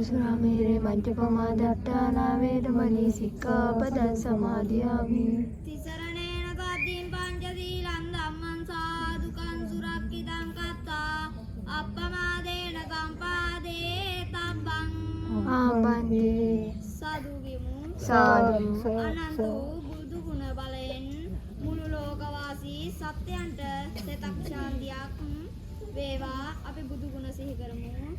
සුරාමේරේ මජ්ජපමා දට්ඨානා වේරමණී සික්ඛාපදං සමාදියාමි. තිසරණේන සද්දීන් පංච සීලං ධම්මං සාදුකං සුරක්ඛිතං කତ୍තා අප්පමාදේන සම්පාදේ තබ්බං ආපන්තේ සාදු විමු සාදු අනන්ත බුදු ගුණ බලයෙන් මුළු ලෝකවාසී සත්‍යයන්ට සතක් ශාන්තියක් වේවා. අපි බුදු ගුණ සිහි කරමු.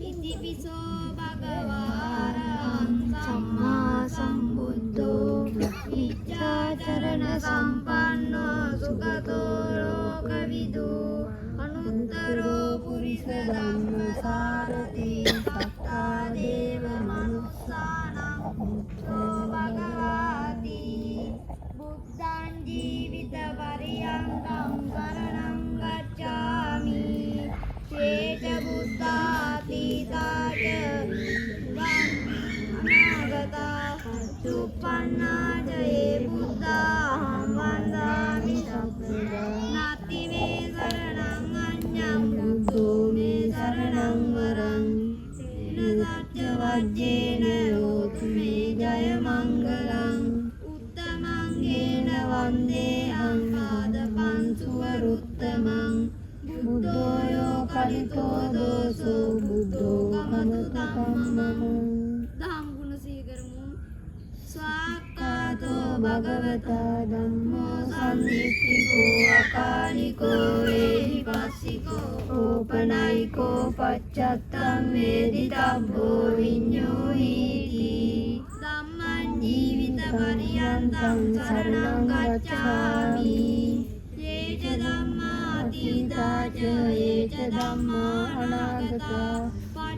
ඉතිපිසෝ භගවාරහං සම්මා සම්බුද්ධෝ විචාචරණ සම්පන්නෝ සුගතෝ ලෝකවිදු අනුත්තරෝ පුරිස ධම්මසාරති සත්තා දේව මනුස්සානං පුත්‍රෝ භගවාති බුද්ධං ජීවිත පරියන්තං සරණං ගච්ඡාමි චේත බුද්ධාතීතාච අනාගතා සුප්පන්නාචේ බුද්ධාහං වන්දාමි සම්පදා නාති මේ සරණං අඤ්ඤං බුද්ධෝ මේ සරණං වරං සත්‍ය වජ්ජේන හෝතු මේ ජය මංගලං උත්තමංගේන වන්දේ අංපාදපං සුවරුත්තමං බුද්ධෝයෝ කලිතෝ දෝසෝ බුද්ධෝ කමතු ධම්මං. දහම් ගුණ සිහි කරමු. ස්වාක්ඛාතෝ භගවතා ධම්මෝ සම්දිට්ඨිකෝ අකාලිකෝ වේහිපස්සිකෝ ඕපනයිකෝ පච්චත්තං වේදිතබ්බෝ විඤ්ඤෝ හීති ධම්මං ජීවිත පරියන්තං සරණං ගච්ඡාමි යේච ධම්මාතීතාච යේච ධම්මා අනාගතා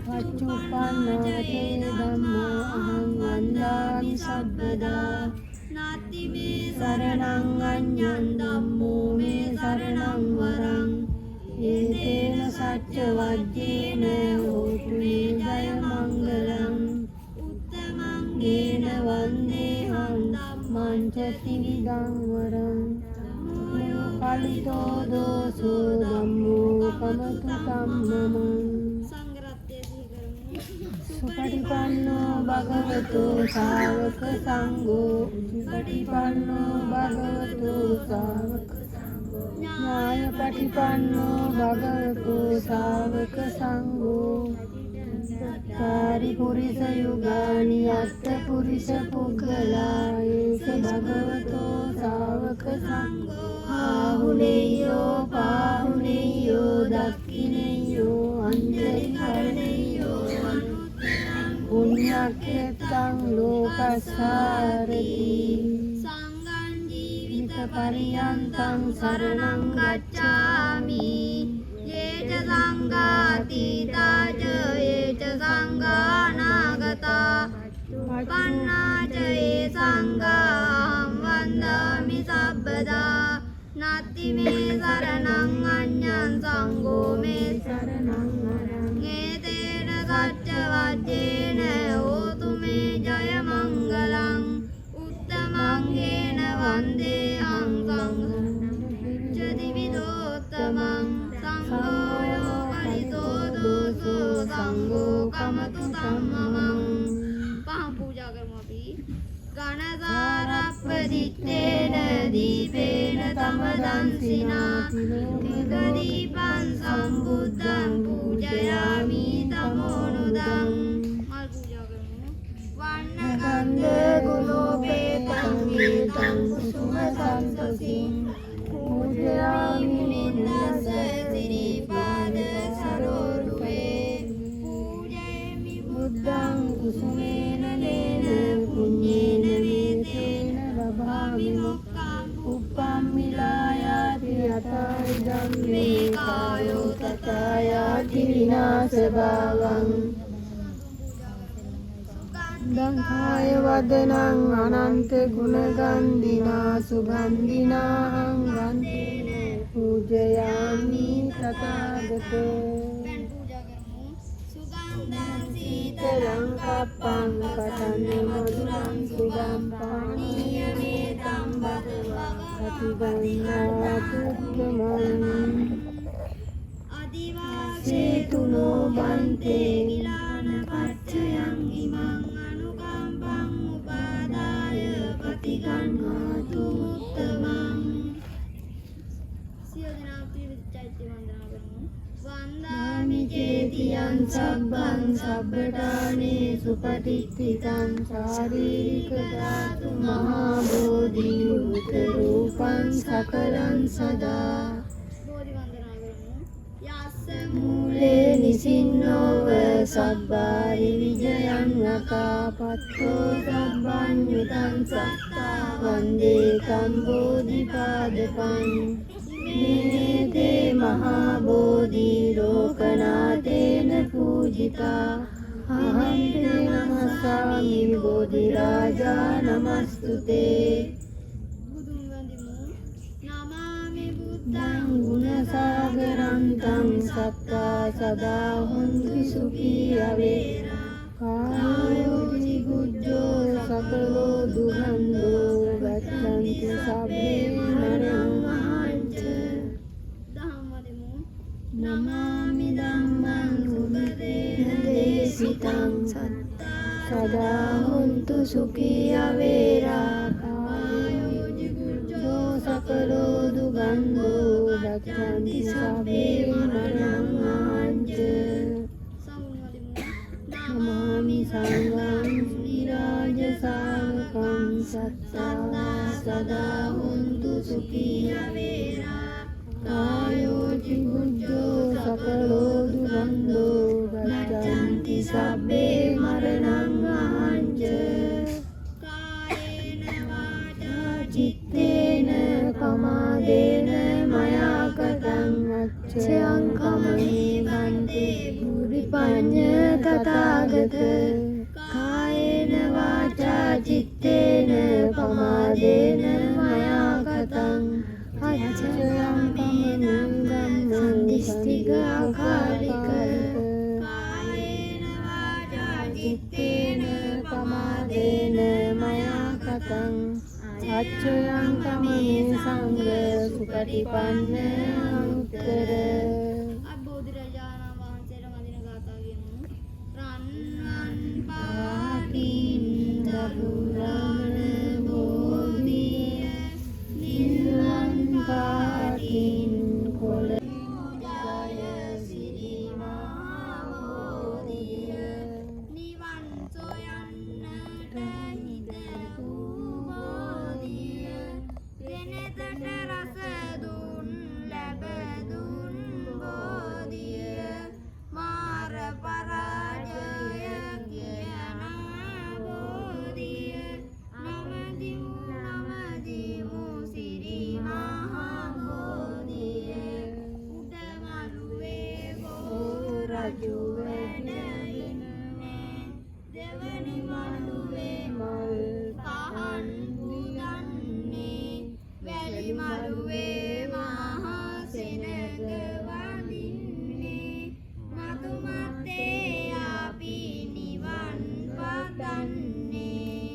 පච්චුප්පන්නචේ ධම්මා අහං වන්දාමි සබ්බදා නාති මේ සරණං අඤ්ඤං ධම්මෝ මේ සරණං වරං ඒතේන සච්ච වජ්ජේන හෝතු මේ ජය මංගලං උත්තමංගේන වන්දේහං ධම්මං ච ත්‍රිවිධං වරං කලිතෝ දෝසෝ ධම්මෝ කමතු ධම්මං. සංඝරත්නය සිහි කරමු. සුපටිපන්නෝ භගවතෝ ශාවක සංඝෝ සුපටිපන්නෝ භගවතෝ ශාවක ඥායපටිපන්නෝ භගවතෝ ශාවක සංඝෝ චත්තාරි පුරිස යුගානි අත්ථ පුරිස පුග්ගලා ඒස භගවතෝ ශාවක සංඝෝ ආහුනේයෝ පාහුනේයෝ දක්ඛිනේයෝ අන්තරිකරණේයෝ පුඤ්ඤක්ඛේතං ලෝකසාරති සංඝං ජීවිත පරියන්තං සරණං ගච්ඡාමි යේච සංඝාතීතාච යේච සංඝානාගතා පන්නාච ඒ සංඝාං වන්දාමි සබ්බදා නාති මේ සරණං අඤ්ඤං සංඝෝ මේ සරණං වරං ඒතේන සච්ච වජ්ජේන හෝතු මේ ජය මංගලං උත්තමංගේන වන්දේ අං සංඝං ච දිවිදෝත්තමං සංඝෝයෝ කලිතෝ දෝසෝ සංඝෝ කමතු ධම්මං. පහම් පූජා කරමු අපි. ගණසාරප්පදිත්තේන දීපේන තමදන්සිනා තිගදීපං සම්බුද්ධං පූජයාමි තමෝනුදං. මල් පූජා කරමු. වන්නකන්ද ගුණෝපේතං වේතං කුසුම සම්පසින් පූජයාමි නින්දස සිරිපාද සරෝරුවේ පූජයමි බුද්ධං කුසුමේන නේන පුඤ්ඤේන වේතේන ලභාමි මොක්ඛං උප්පම්මිලායාති යතයිදම් මේ කායෝ තථායාති විනාශ භාවං. දංඛාය වදනං අනන්ත ගුණගන්ධිනා සුගන්ධිනාං වන්දේන පූජයාමි තථාගතෝ. සීතලං කප්පං කතන මధుරං සුගම් පානීයමේතං භගවා අතිගන්නාතුත්තමං අදිවාසේතුනෝ බන්තේ විලාන පච්චය පටිගංහාතු උත්තමං. සියලු දෙනා පිළිවිච්චෛත්‍ය වන්දනා කරමු. වන්දාමි චේතියං සබ්බං සබ්බඨානේ සුපටිච්චිතං ශාරීරික ධාතු මහා බෝධි උත රූපං සකලං සදා. බෝධි වන්දනා කරමු. යස්ස මූලේ නිසින්නෝව සබ්බාරි විජයං අකාපත්තෝ සබ්බං යුතං සත්තා වන්දේ තම් බෝධිපාදකං. නේතේ මහා බෝධි ලෝකනාතේන පූජිතා අහං තේ නමස්සාමි බෝධි රාජා නමස්තුතේ. බුදුන් වඳිමු. නමාමි බුද්ධං ගුණසාගරං තං සත්තා සදා හොන්තු සුඛී අවේරා. කායෝ විගුජ්ජෝ සකලෝ දුගන්ධෝ ගච්ඡන්ති සබ්බේ මරණං අහංච. දහම් වඳිමු. නමාමි ධම්මං සුභදේන දේශිතං සදා හොන්තු සුඛී අවේරා. කායෝ විගුජ්ජෝ සකලෝ දුගන්ධෝ ගච්ඡන්ති සබ්බේ මරණං අහංච. සමුන් වඳිමු. නමාමි සංඝං විරාජ ශාවකං සත්තා සදා හොන්තු සුඛී අවේරා. කායෝ විගුජ්ජෝ සකලෝ දුගන්ධෝ ගච්ඡන්ති සබ්බේ මරණං අහංච. කායේන වාචා චිත්තේන පමාදේන මයා කතං අච්ඡයං කමනේ බන්තේ පුරිපඤ්ඤ තථාගත. කායේන වාචා චිත්තේන පමාදේන මයා කතං අච්ඡයං කමනේ සම්දිස්තික අකාලික. කායේන වාචා චිත්තේන පමාදේන මයා කතං අච්ඡයං කමනේ සංඝ සුපටිපන්න අනුත්තර. අබෝධිරජාණන් වහන්සේට වඳින ගාථා කියමු. රන්වන් පාටින් දබුරාණ බෝධිය නිල්වන් පාටින් කොළ ජය සිරි මහා බෝධිය නිවන් සොයන්නට හිතපු බෝධිය වෙනතට රස දුන් ලැබ දුන් බෝධිය මාර පරාජය කියන බෝධිය නමදිමු සිරි මහා බෝධිය උඩමළුවේ බෝ රජු වැඩ ඉන්නේ දෙවනි මළුවේ මල් පහන් පුදන්නේ වැලි මළුවේ මහා සෙනග වඳින්නේ නතුමත්තේ අපි නිවන් පතන්නේ.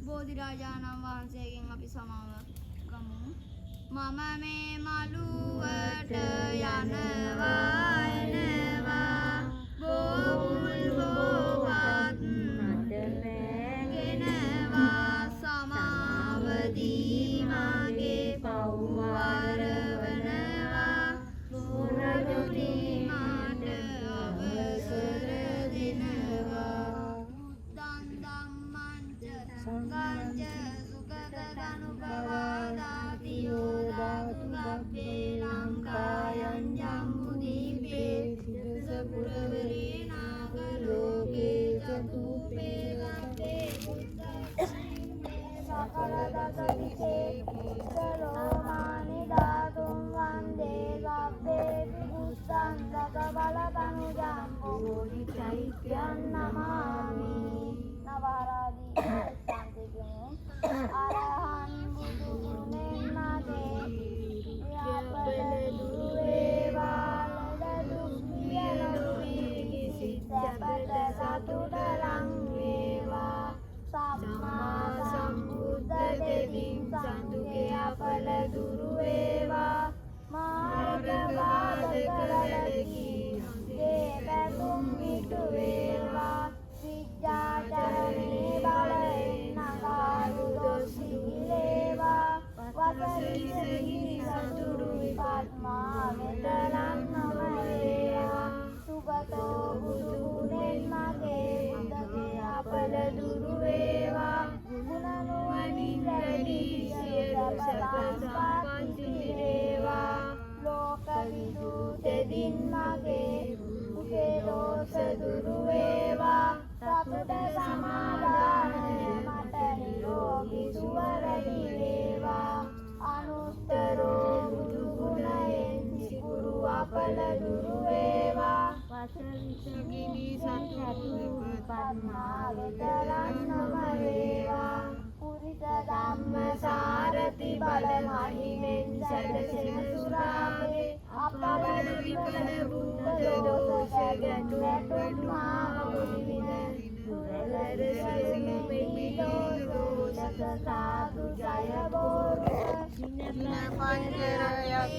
බෝධිරාජාණන් වහන්සේගෙන් අපි සමාව ගමු. මම මේ මළුවට යනවා එනවා බෝමුල් බෝවත් ගෙනවා සමාවදී මගේ පව් වරවනවා බෝරජුනි මාට අවසර දෙනවා. බුද්ධං ධම්මං ච සංඝං ච සුගතදනුභවා දාතියෝ දාතු ගබ්බේ ලංකායං ජම්බුදීපේ තිස්ස පුරවරේ නාග ලෝකේ චතුප්පේ ගබ්බේ බුද්ධ සකල දස විසේ කුසලෝමානි ධාතුම් වන්දේ ගබ්බේ විබුස්සං දස බල තනු ජම්බෝධි චෛත්‍යං නමාමි. නවරාදී සාන්තිකේ අරහං බුදු ගුණෙන් මගේ යපල දුරු වේවා ලද දුක් පියලොවි සැපත සතුට ලං වේවා සම්මා සම්බුද්ධ දෙවියන් සතුගේ අපල දුරු වේවා මාර්ග බාධක ලැබී දේ පැතුම් පිටු වේවා විද්‍යාචරණේ බලයෙන් නගාරු දොස් සම්පන්සිරේවා ලෝක විදුතෙදින් මගේ උගේ දෝෂ දුරු වේවා සතුට සමාදානය මට නිරෝගී සුව වැඩි වේවා අනුත්තරෝ බුදු ගුණයෙන් සිකුරු අපල දුරු වේවා වසවිසගිනි සතුරු පත්මා වෙතරන්නම වේවා පුරිත ධම්ම සාරති බල මහිමෙන් සැලසෙන සුරාවේ අපවද විපල බුද්ධ දෝෂ ගැටුම් මාවුවින සුරලර සිසිමි පිටෝ සසාදු ජය බෝරු සින පංජරයක්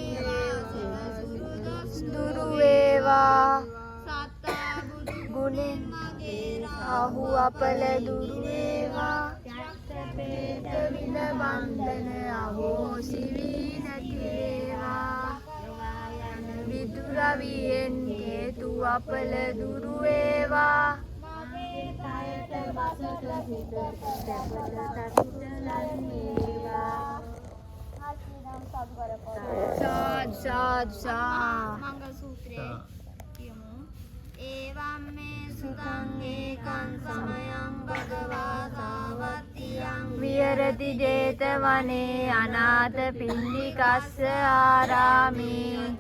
දුරු වේවා සත්තා බුදු ගුණෙන් අහු අපල දුරු වේවා පේත වින වන්දන අහෝසි වී නැති වේවා විදුරවියෙන් හේතු අපල දුරු වේවා මගේ කයට බසට හිතට සැපත සතුට ලැබේවා සාද් මංගල සූත්‍රයේ කියමු ඒවම් මේ සුතං ඒකං සමයං භගවා සාවත්තියං විහෙරති 제තවනේ අනාථ පින්ඩිකස්ස ආරාමේ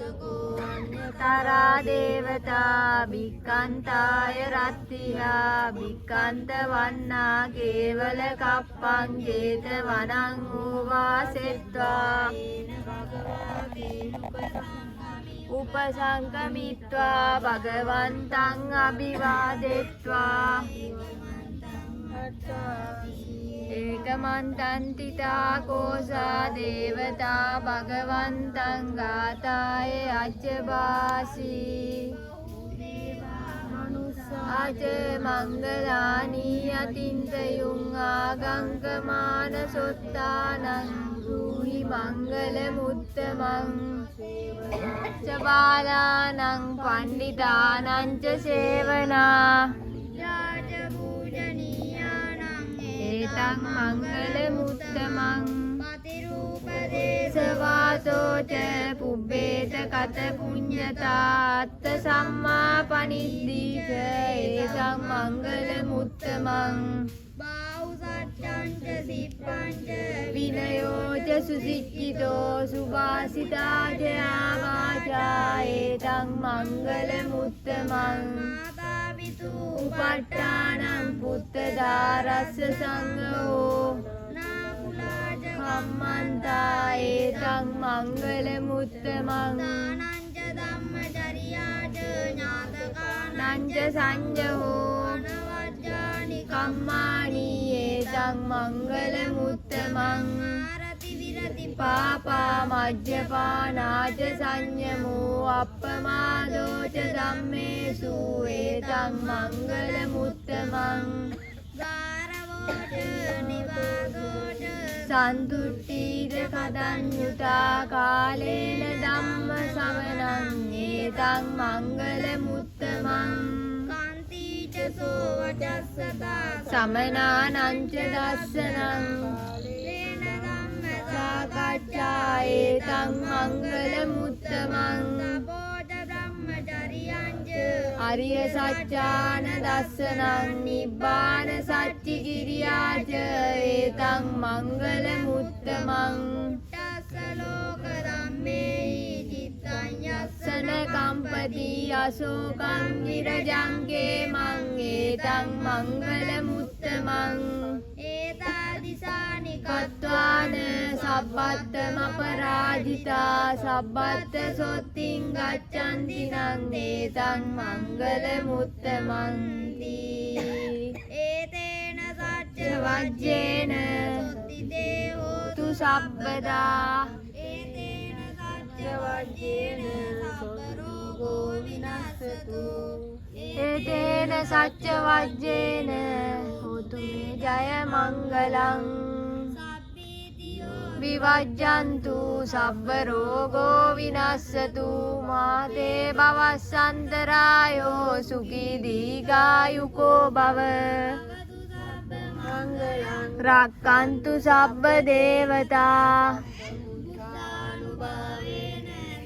තරා දේවතා භික්ඛන්තාය රත්තියා භික්ඛන්ත වන්නා කේවල කප්පං 제තවනං ඌවාසෙත්වා උපසංගමිත්වා භගවන්තං අභිවාදෙත්වා ඒකමන්තන්තිතා කෝසා දේවතා භගවන්තං ගාතාය අච්චවාසී අච මංගලානී අතින්තයුං ආගංකමාන සොත්තානං රූහි මංගල මුත්තමං චබාලානං පණ්ඩිතානං ච සේවනා රාජ පූජනීයානං ඒතං මංගල මුත්තමං පතිරූපදේශවාසෝ ච පුබ්බේත කත පුඤ්ඤතාත්ත සම්මා පනිද්දීක ඒතං මංගල මුත්තමං බාහුසට්ඨං සිප්පං විනයෝ ච සුසිච්චිතෝ සුභාසිතා ච ආවාචා ඒතං මංගල මුත්තමං මාතාපිතු උපට්ඨානං පුත්තදාරස්ස සංඝෝ නාකුලාජ කම්මන්තා ඒතං මංගල මුත්තමං දානං ච ධම්මචර්යාච ඥාතකානං ච සංජහෝ කම්මානි ඒතං මංගල මුත්තමං ආරති විරති පාපා මජ්ජපානාච සංයමෝ අප්පමාදෝ ච ධම්මේසු ඒතං මංගල මුත්තමං ගාරවෝච නිවාසෝච සන්තුට්ඨීද කදඤ්ඤුතා කාලේන ධම්ම සවනං ඒතං මංගල මුත්තමං සමනානං ච දස්සනං සාකච්ඡා ඒතං මංගල මුත්තමං අරිය සත්‍යාන දස්සනං නිබ්බාන සච්චි කිරියාච ඒතං මංගල මුත්තමං තස්සලෝක ධම්මේ චිත්තං යස්සන කම්පති අශෝකං විරජංගේ මං ඒතං මංගල මුත්තමං ඒතාදිසානි කତ୍වාන සබ්බත්තම පරාජිතා සබ්බත්ත සොත්තිං ගච්ඡන්ති නං ඒතං මංගල මුත්තමං ඒතේන සච්ච වජ්ජේන සොත්තිතේ හෝතු සබ්බදා ඒතේන සච්ච වජ්ජේන සබ්බ රෝගෝ විනස්සතු ඒතේන සච්ච වජ්ජේන හෝතු මේ ජය මංගලං විවජ්ජන්තු සබ්බ රෝගෝ විනස්සතු මාතේ භවස්සන්තරායෝ සුඛී දීඝායුකෝ භව මංගලං රක්칸තු සබ්බ දේවතා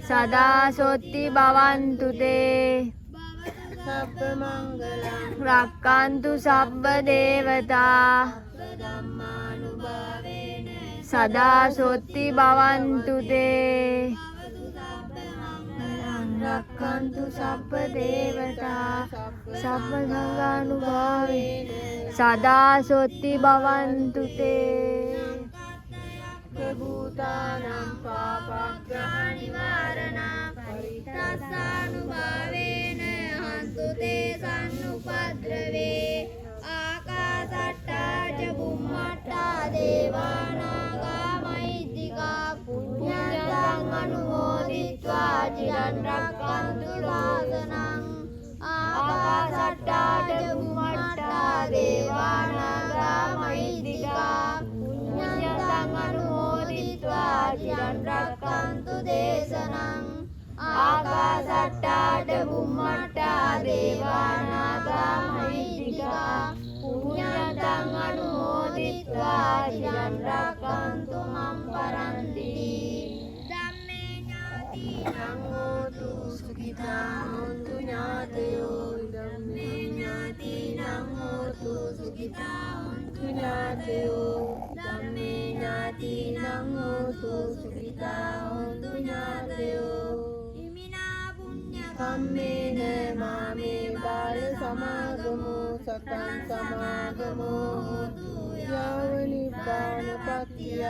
සදා සොත්ති භවන්තු තේ සබ්බ මංගලං රක්칸තු සබ්බ දේවතා ධම්මානුභාවේන සදා සොත්ති භවන්තු තේ රක්칸තු සබ්බ දේවතා සබ්බ සංඝානුභාවේන සදා සොත්ති භවන්තු තේ ප්‍රභූතානම් පාපග්‍රහ නිවාරණා පරිත්‍යාසානුභාවේන හන්තු තේ සම්නුපද්‍රවේ ආකාසට්ටා ච බුම්මට්ටා දේවානාගා මහිද්దికා පුඤ්ඤං අනුමෝදිत्वा චිරන් රක්ඛන්තු ශාසනං ආකාසට්ටා ච බුම්මට්ටා දේවානාගා මහිද්దికා පුඤ්ඤං අනුමෝදිत्वा චිරන් රක්ඛන්තු දේශනං ආකාසට්ටා ච බුම්මට්ටා දේවානාගා මහිද්దికා පුඤ්ඤං අනුමෝදිत्वा චිරන් රක්ඛන්තු මම් පරන්ති ධම්මේ ඥාතිනං හෝතු සුඛිතා හොන්තු ඥාතයෝ ධම්මේ ඥාතිනං හෝතු සුඛිතා හොන්තු ඥාතයෝ ධම්මේ ඥාතිනං හෝතු සුඛිතා හොන්තු ඥාතයෝ ඉමිනා පුඤ්ඤ කම්මේන මාමේ බාල සමාගමෝ සතං සමාගමෝ යාව නිබ්බාන පත්‍තිය